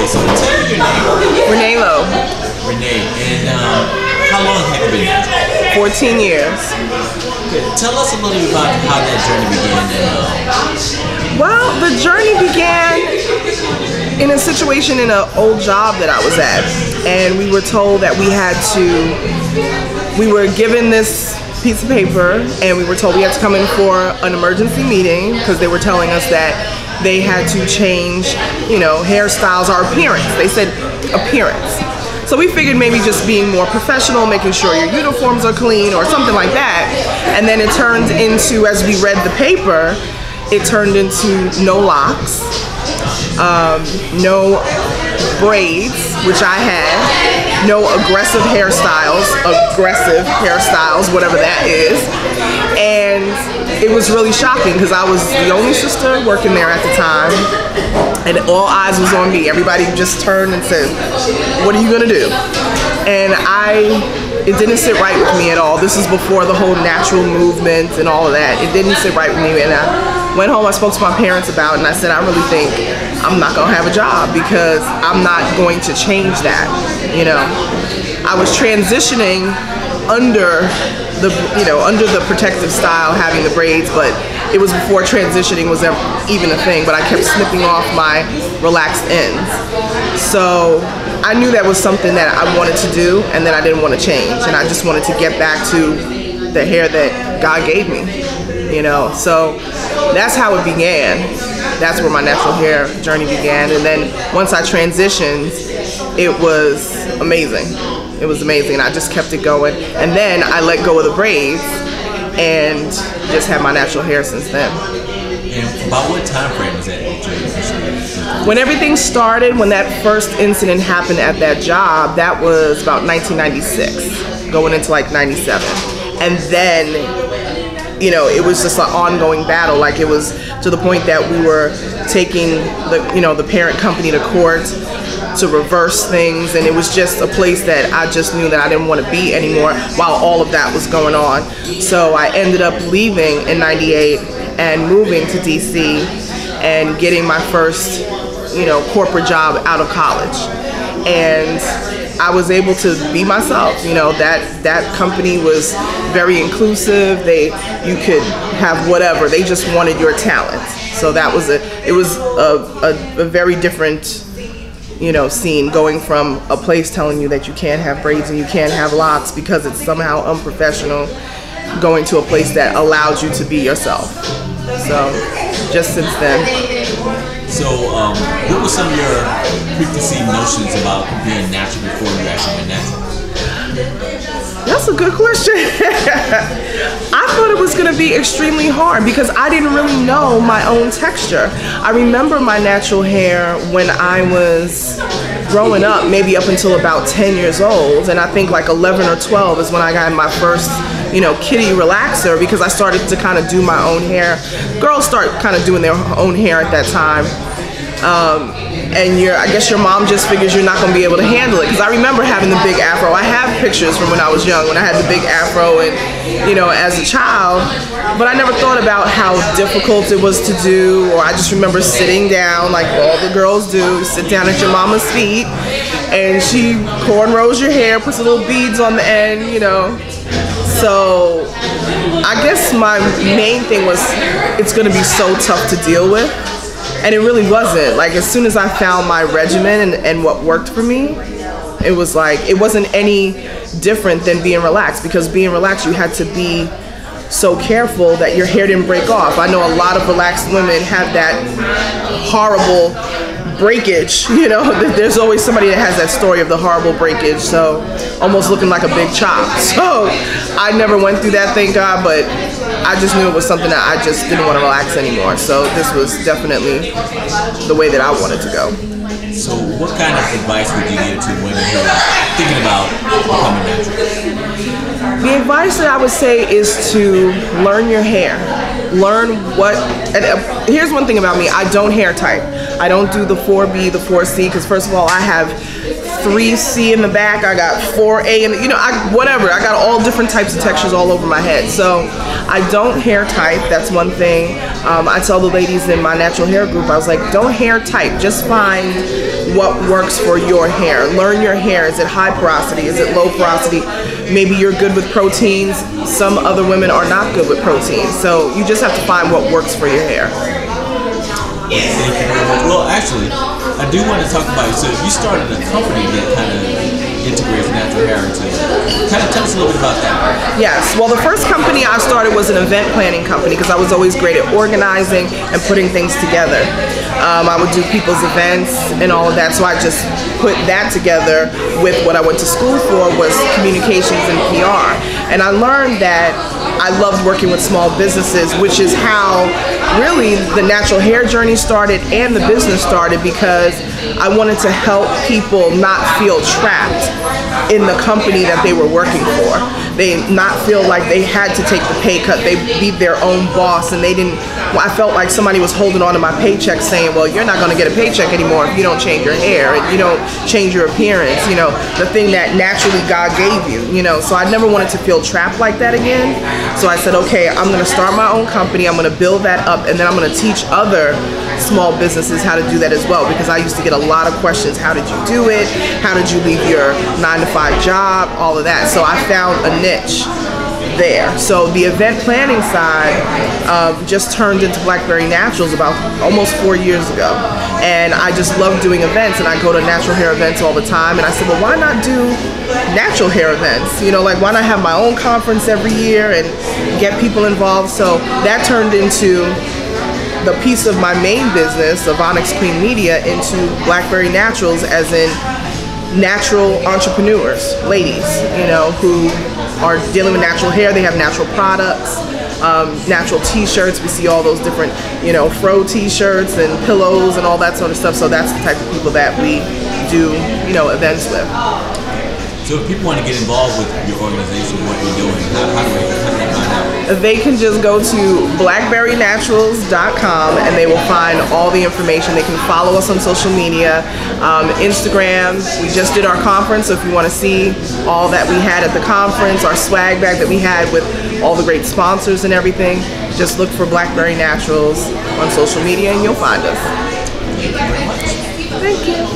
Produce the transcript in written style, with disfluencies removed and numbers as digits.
Okay, so tell me your name. Renee Lowe. Renee, and how long have you been natural? 14 years. Okay, tell us a little bit about how that journey began. Well, the journey began in a situation in an old job that I was at, and we were told that we were given this piece of paper, and we were told we had to come in for an emergency meeting because they were telling us that they had to change, hairstyles, our appearance. They said appearance. So we figured maybe just being more professional, making sure your uniforms are clean or something like that. And then it turned into, as we read the paper, it turned into no locks, no braids, which I had, no aggressive hairstyles, whatever that is. And it was really shocking because I was the only sister working there at the time, and all eyes was on me. Everybody just turned and said, "What are you gonna do?" And it didn't sit right with me at all. This is before the whole natural movement and all of that. It didn't sit right with me, and I went home, I spoke to my parents about it, and I said, I really think I'm not gonna have a job because I'm not going to change that, I was transitioning under the protective style, having the braids, but it was before transitioning was even a thing, but I kept snipping off my relaxed ends. So I knew that was something that I wanted to do and that I didn't want to change, and I just wanted to get back to the hair that God gave me, So that's how it began. That's where my natural hair journey began, and then once I transitioned, it was amazing. It was amazing. I just kept it going, and then I let go of the braids and just had my natural hair since then. And about what time frame was that? When everything started, when that first incident happened at that job, that was about 1996, going into like 97. And then, it was just an ongoing battle. Like, it was to the point that we were taking the parent company to court to reverse things, and it was just a place that I just knew that I didn't want to be anymore while all of that was going on. So I ended up leaving in 98 and moving to DC and getting my first, corporate job out of college. And I was able to be myself. That company was very inclusive. You could have whatever. They just wanted your talent. So it was a very different scene, going from a place telling you that you can't have braids and you can't have locks because it's somehow unprofessional, going to a place that allowed you to be yourself. So just since then. So what were some of your preconceived notions about being natural before you actually went natural? That's a good question. I thought it was going to be extremely hard because I didn't really know my own texture. I remember my natural hair when I was growing up, maybe up until about 10 years old, and I think like 11 or 12 is when I got my first kitty relaxer, because I started to kind of do my own hair. Girls start kind of doing their own hair at that time. And I guess your mom just figures you're not going to be able to handle it. Because I remember having the big afro. I have pictures from when I was young, when I had the big afro and, as a child. But I never thought about how difficult it was to do. Or I just remember sitting down like all the girls do. Sit down at your mama's feet, and she cornrows your hair, puts little beads on the end, So I guess my main thing was it's going to be so tough to deal with. And it really wasn't. Like, as soon as I found my regimen and what worked for me, it was like, it wasn't any different than being relaxed, because being relaxed, you had to be so careful that your hair didn't break off. I know a lot of relaxed women have that horrible breakage, there's always somebody that has that story of the horrible breakage, so almost looking like a big chop. So I never went through that, thank God, but I just knew it was something that I just didn't want to relax anymore. So this was definitely the way that I wanted to go. So what kind of advice would you give to women who are thinking about becoming natural? The advice that I would say is to learn your hair. Learn what, and here's one thing about me, I don't hair type. I don't do the 4B, the 4C, because first of all, I have 3C in the back, I got 4A, and whatever. I got all different types of textures all over my head. So I don't hair type, that's one thing. I tell the ladies in my natural hair group, I was like, don't hair type, just find what works for your hair. Learn your hair. Is it high porosity? Is it low porosity? Maybe you're good with proteins. Some other women are not good with proteins. So you just have to find what works for your hair. Thank you very much. Well, actually, I do want to talk about it. So you started a company that kind of integrates natural hair into it. Kind of tell us a little bit about that. Yes. Well, the first company I started was an event planning company because I was always great at organizing and putting things together. I would do people's events and all of that, so I just put that together with what I went to school for, was communications and PR. And I learned that I loved working with small businesses, which is how really the natural hair journey started and the business started, because I wanted to help people not feel trapped in the company that they were working for. They not feel like they had to take the pay cut. They be their own boss, and they didn't. I felt like somebody was holding on to my paycheck saying, well, you're not going to get a paycheck anymore if you don't change your hair and you don't change your appearance, you know, the thing that naturally God gave you, you know. So I never wanted to feel trapped like that again. So I said, okay, I'm going to start my own company. I'm going to build that up, and then I'm going to teach other small businesses how to do that as well, because I used to get a lot of questions. How did you do it? How did you leave your 9-to-5 job? All of that. So I found a niche there. So the event planning side just turned into Blackberry Naturals about almost 4 years ago. And I just love doing events, and I go to natural hair events all the time. And I said, well, why not do natural hair events? You know, like, why not have my own conference every year and get people involved? So that turned into the piece of my main business of Onyx Queen Media into Blackberry Naturals, as in natural entrepreneurs, ladies, you know, who are dealing with natural hair. They have natural products, natural t-shirts. We see all those different, you know, fro t-shirts and pillows and all that sort of stuff. So that's the type of people that we do, you know, events with. So if people want to get involved with your organization, what you're doing, how do they find out? They can just go to blackberrynaturals.com and they will find all the information. They can follow us on social media, Instagram. We just did our conference, so if you want to see all that we had at the conference, our swag bag that we had with all the great sponsors and everything, just look for Blackberry Naturals on social media and you'll find us. Thank you very much. Thank you.